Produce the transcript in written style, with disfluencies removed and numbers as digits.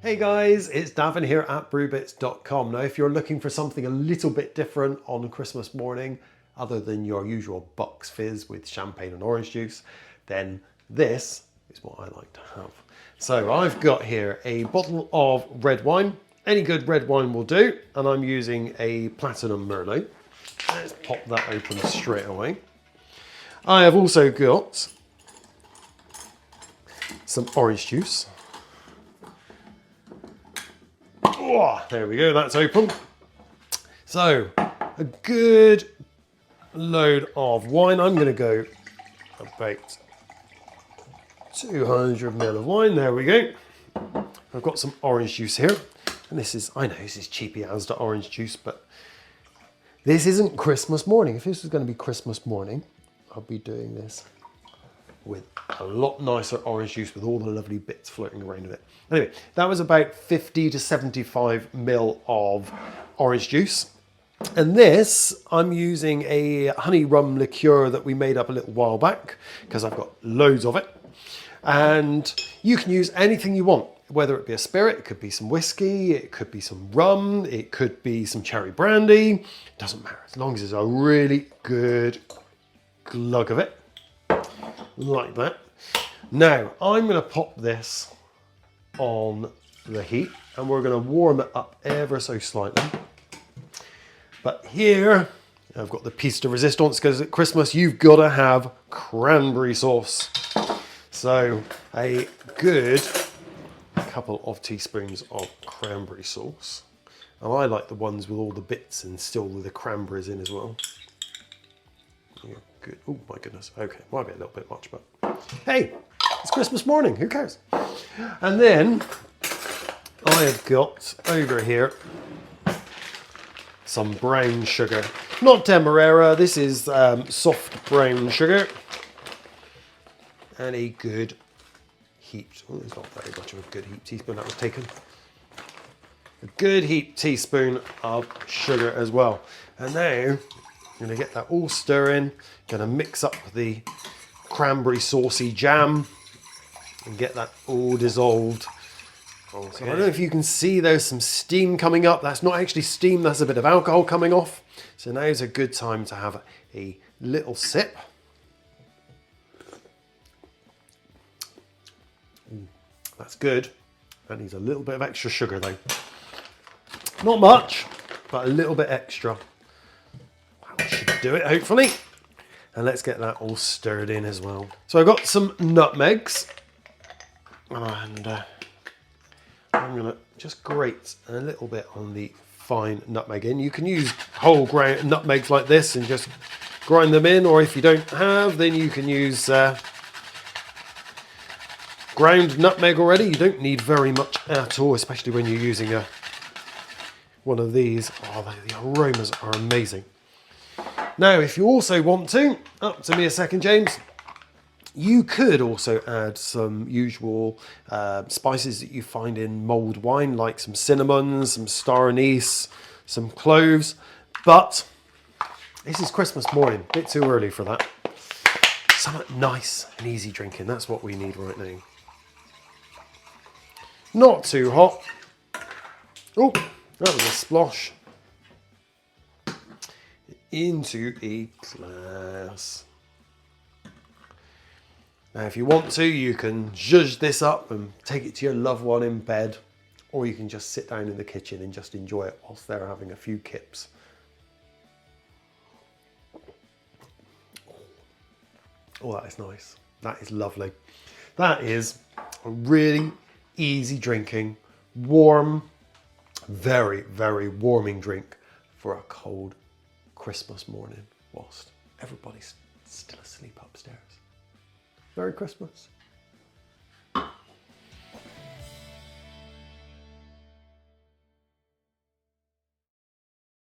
Hey guys, it's Davin here at brewbits.com. Now if you're looking for something a little bit different on Christmas morning, other than your usual box fizz with champagne and orange juice, then this is what I like to have. So I've got here a bottle of red wine. Any good red wine will do, and I'm using a Platinum Merlot. Let's pop that open straight away. I have also got some orange juice. Oh, there we go, that's open. So, a good load of wine. I'm going to go about 200 ml of wine. There we go. I've got some orange juice here. And this is, I know this is cheapy Asda orange juice, but this isn't Christmas morning. If this was going to be Christmas morning, I'll be doing this with a lot nicer orange juice with all the lovely bits floating around in it. Anyway, that was about 50 to 75 ml of orange juice. And this, I'm using a honey rum liqueur that we made up a little while back because I've got loads of it. And you can use anything you want, whether it be a spirit, it could be some whiskey, it could be some rum, it could be some cherry brandy. It doesn't matter, as long as there's a really good glug of it. Like that. Now I'm going to pop this on the heat and we're going to warm it up ever so slightly. But here I've got the piece de resistance because at Christmas you've got to have cranberry sauce. So a good couple of teaspoons of cranberry sauce. And I like the ones with all the bits and still with the cranberries in as well. Yeah. Good. Oh my goodness. Okay, might be a little bit much, but hey, it's Christmas morning. Who cares? And then I have got over here some brown sugar. Not Demerara. This is soft brown sugar. And a good heaped. Oh, it's not very much of a good heaped teaspoon that was taken. A good heaped teaspoon of sugar as well. And now I'm going to get that all stirring, going to mix up the cranberry saucy jam and get that all dissolved. Okay. So I don't know if you can see there's some steam coming up. That's not actually steam, that's a bit of alcohol coming off. So now's a good time to have a little sip. Ooh, that's good. That needs a little bit of extra sugar though. Not much, but a little bit extra. Should do it hopefully, and let's get that all stirred in as well. So I've got some nutmegs and I'm gonna just grate a little bit on the fine nutmeg in. You can use whole ground nutmegs like this and just grind them in, or if you don't have, then you can use ground nutmeg already. You don't need very much at all, especially when you're using one of these. Oh, the aromas are amazing. Now, if you also want to, up to me a second, James, you could also add some usual spices that you find in mulled wine, like some cinnamon, some star anise, some cloves. But this is Christmas morning, a bit too early for that. Something nice and easy drinking, that's what we need right now. Not too hot. Oh, that was a splosh. Into a glass. Now if you want to, you can zhuzh this up and take it to your loved one in bed, or you can just sit down in the kitchen and just enjoy it whilst they're having a few kips. Oh, that is nice. That is lovely. That is a really easy drinking, warm, very, very warming drink for a cold Christmas morning whilst everybody's still asleep upstairs. Merry Christmas.